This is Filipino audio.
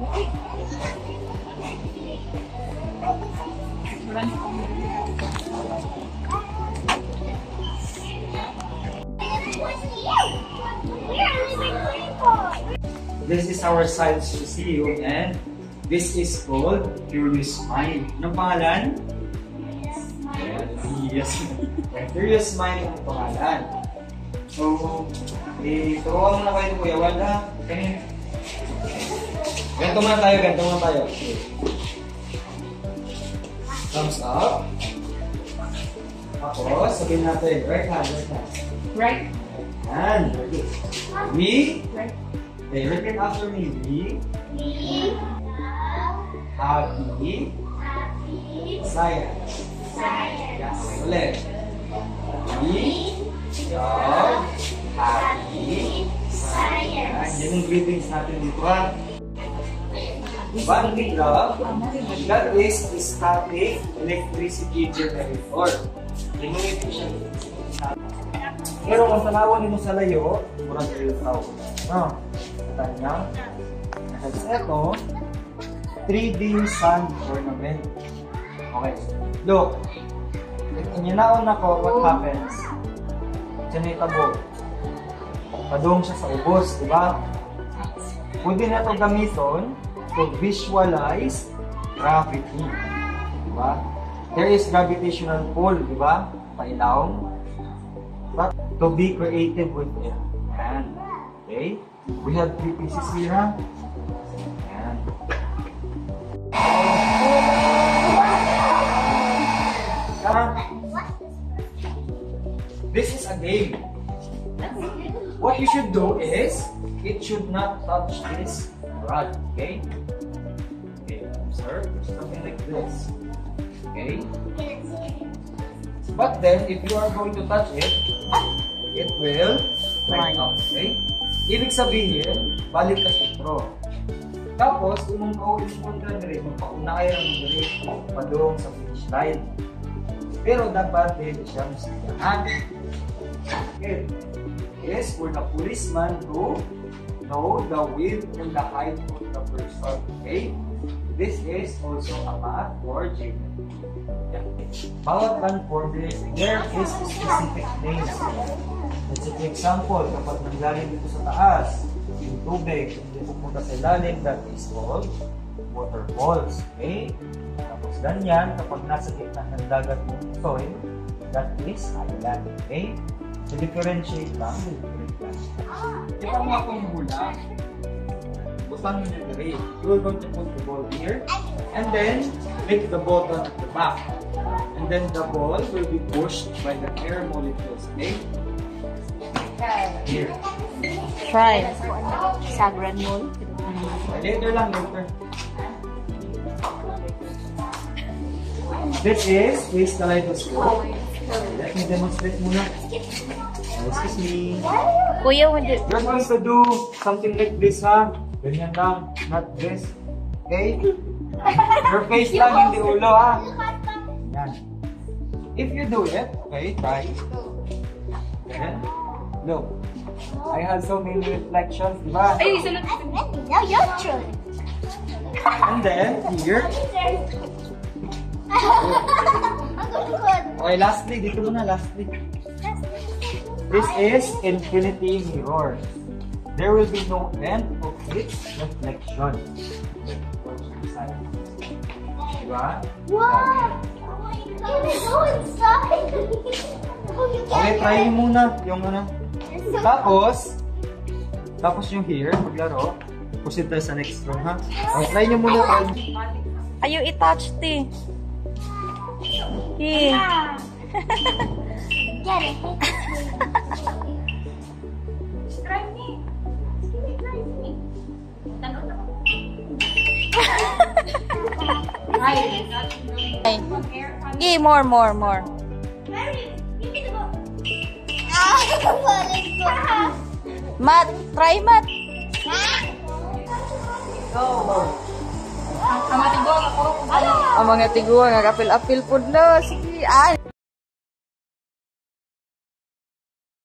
This is our science museum and this is called Curious Mind. Anong pangalan? Yes. Curious Mind ang pangalan. So, turuan mo na kayo ni Kuya Wanda. Okay. Ganito muna tayo. Thumbs up. Tapos, sabihin natin, right hand. Right. And, we, Right. okay, repeat after me. We happy science. Yes, ulit. We love happy science. Yan yung greetings natin dito ha. One we love, that is static electricity generator. Tingnan siya. Pero kung tanawan mo sa layo, murang kayo tao. No? Kita niya. Ito, 3D sun ornament. Okay. Look. Ininaon ako, what happens? Diyan ay tabo. Padung siya sa ubos, di ba? Pwede na ito gamiton to visualize gravity. Di ba? There is gravitational pull, di ba? Pailaw. But to be creative with it. Ayan. Okay? We have 3 pieces here. Ayan. This is a game. What you should do is, it should not touch this rod. Okay? Okay, observe. Something like this. Okay? But then, if you are going to touch it, it will light up. Okay? Ibig sabihin, balik ka sa straw. Tapos, kung maulit mo ka rin, magpauna kayo ng rin, padung sa finish line. Pero dapat din siya musiyahan. Okay. Yes, for the policeman to know the width and the height of the person. Okay? This is also a math or geometry. Yeah. Bawat landform, there is specific names. Let's take example, kapag nanggaling dito sa taas, yung tubig, hindi pupunta sa ilalim, that is called waterfalls. Okay? Tapos ganyan, kapag nasa gitna ng dagat ng soil, that is island. Okay? So differentiate lang, Ikaw mo akong hula. Butang nyo na rin. You are going to put the ball here, and then make the button at the back. And then the ball will be pushed by the air molecules. Okay? Here. Try. Sagran mold. Later lang, later. This is face kaleidoscope. Let me demonstrate muna. Excuse me. Kuya, wala. You're going to do something like this, ha? Ganyan lang, not this. Okay? Your face lang, hindi ulo, ha? Yan. If you do it, okay, try. Then, look. I had so many reflections, di ba? Ay, isa lang. Now your turn. And then, here. Okay, lastly, dito muna, lastly. This is infinity mirror. There will be no end of its reflection. Diba? Wow! Go inside! Okay, try nyo muna yung ano. Tapos yung here, maglaro. Proceed tayo sa next room, ha? Okay, try nyo muna. Ayaw i-touch, te. Get it. Try me. Try me. Okay, more. Mat, try mat. Ang mga tiguan, nga kapil-apil po na. Sige,